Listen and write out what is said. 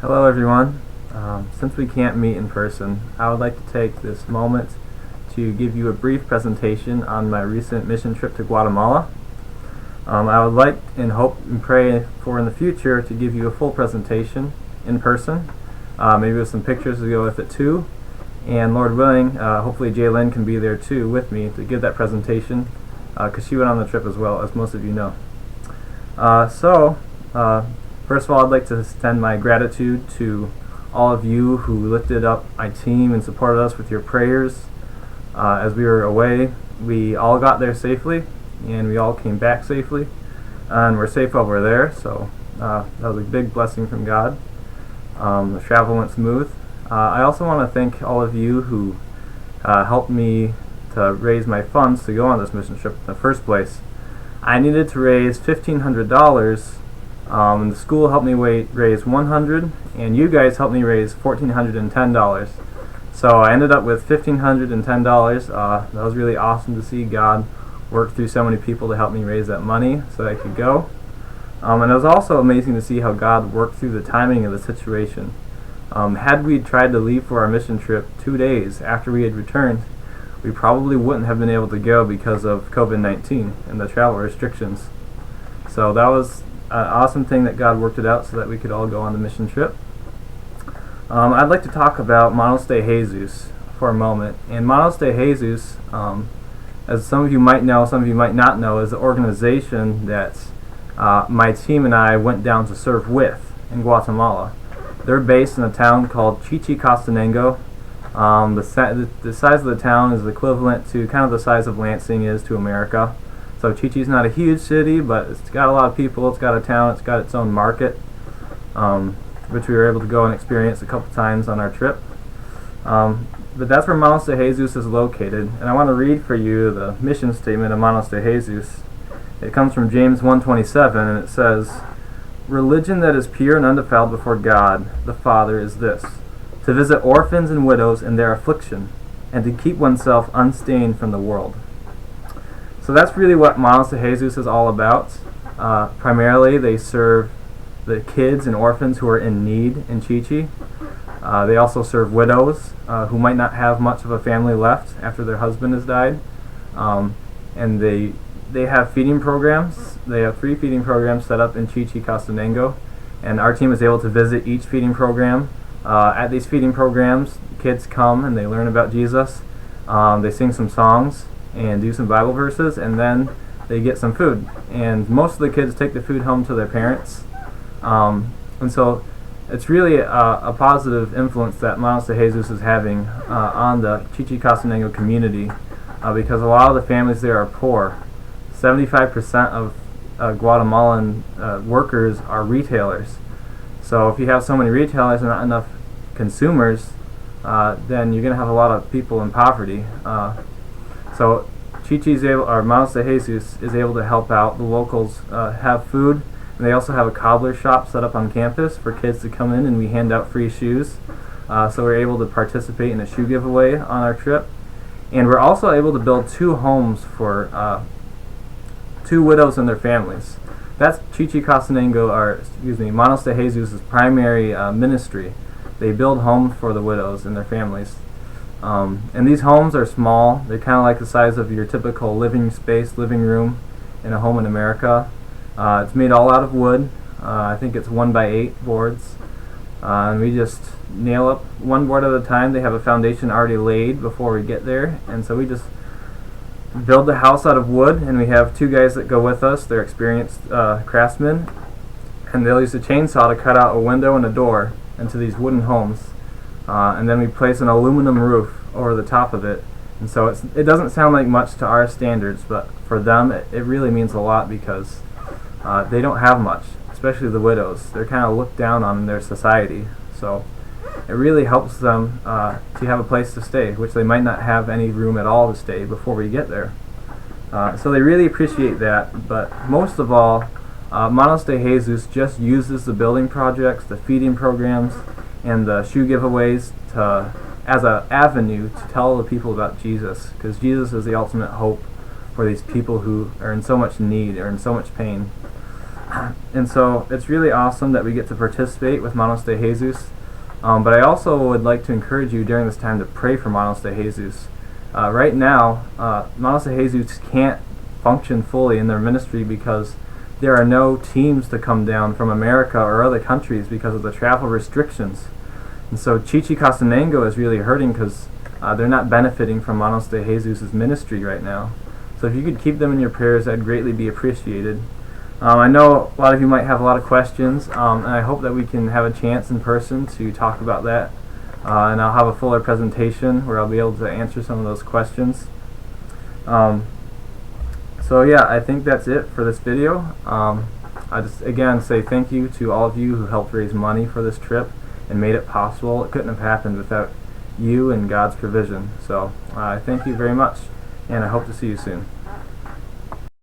Hello everyone. Since we can't meet in person, I would like to take this moment to give you a brief presentation on my recent mission trip to Guatemala. I would like and hope and pray for in the future to give you a full presentation in person, maybe with some pictures to go with it too. And Lord willing, hopefully Jaylyn can be there too with me to give that presentation, because she went on the trip as well, as most of you know. First of all, I'd like to extend my gratitude to all of you who lifted up my team and supported us with your prayers. As we were away, we all got there safely, and we all came back safely, and we're safe over there, so that was a big blessing from God. The travel went smooth. I also want to thank all of you who helped me to raise my funds to go on this mission trip in the first place. I needed to raise $1,500, and the school helped me raise $100, and you guys helped me raise $1,410. So I ended up with $1,510. That was really awesome to see God work through so many people to help me raise that money so that I could go. And it was also amazing to see how God worked through the timing of the situation. Had we tried to leave for our mission trip 2 days after we had returned, we probably wouldn't have been able to go because of COVID-19 and the travel restrictions. So that was an awesome thing that God worked it out so that we could all go on the mission trip. I'd like to talk about Mazda Hey Zeus for a moment. And Mazda Hey Zeus, as some of you might know, some of you might not know, is an organization that my team and I went down to serve with in Guatemala. They're based in a town called Chichicastenango. The size of the town is equivalent to kind of the size of Lansing is to America. So Chichi's not a huge city, but it's got a lot of people, it's got a town, it's got its own market, which we were able to go and experience a couple times on our trip. But that's where Mazda Hey Zeus is located, and I want to read for you the mission statement of Mazda Hey Zeus. It comes from James 1:27, and it says, "Religion that is pure and undefiled before God the Father is this, to visit orphans and widows in their affliction, and to keep oneself unstained from the world." So that's really what Mazda Hey Zeus is all about. Primarily, they serve the kids and orphans who are in need in Chichi. They also serve widows who might not have much of a family left after their husband has died. And they have feeding programs. They have 3 feeding programs set up in Chichicastenango. And our team is able to visit each feeding program. At these feeding programs, kids come and they learn about Jesus. They sing some songs and do some Bible verses, and then they get some food. And most of the kids take the food home to their parents. And so it's really a positive influence that Mazda Hey Zeus is having on the Chichicastenango community, because a lot of the families there are poor. 75% of Guatemalan workers are retailers. So if you have so many retailers and not enough consumers, then you're going to have a lot of people in poverty. So Mazda Hey Zeus is able to help out. The locals have food, and they also have a cobbler shop set up on campus for kids to come in, and we hand out free shoes. So we're able to participate in a shoe giveaway on our trip. And we're also able to build 2 homes for 2 widows and their families. That's Mazda Hey Zeus' primary ministry. They build homes for the widows and their families. And these homes are small. They're kind of like the size of your typical living room in a home in America. It's made all out of wood. I think it's 1x8 boards. And we just nail up 1 board at a time. They have a foundation already laid before we get there. And so we just build the house out of wood, and we have 2 guys that go with us. They're experienced craftsmen. And they'll use a chainsaw to cut out a window and a door into these wooden homes. And then we place an aluminum roof over the top of it. And so it doesn't sound like much to our standards, but for them it really means a lot, because they don't have much, especially the widows. They're kind of looked down on in their society. So it really helps them to have a place to stay, which they might not have any room at all to stay before we get there. So they really appreciate that. But most of all, Mazda Hey Zeus just uses the building projects, the feeding programs, and the shoe giveaways as an avenue to tell the people about Jesus, because Jesus is the ultimate hope for these people who are in so much need or in so much pain. And so it's really awesome that we get to participate with Mazda Hey Zeus. But I also would like to encourage you during this time to pray for Mazda Hey Zeus. Right now, Mazda Hey Zeus can't function fully in their ministry because there are no teams to come down from America or other countries because of the travel restrictions. And so Chichicastenango is really hurting because they're not benefiting from Mazda Hey Zeus' ministry right now. So if you could keep them in your prayers, that'd greatly be appreciated. I know a lot of you might have a lot of questions, and I hope that we can have a chance in person to talk about that. And I'll have a fuller presentation where I'll be able to answer some of those questions. So yeah, I think that's it for this video. I just again say thank you to all of you who helped raise money for this trip and made it possible. It couldn't have happened without you and God's provision. So I thank you very much, and I hope to see you soon.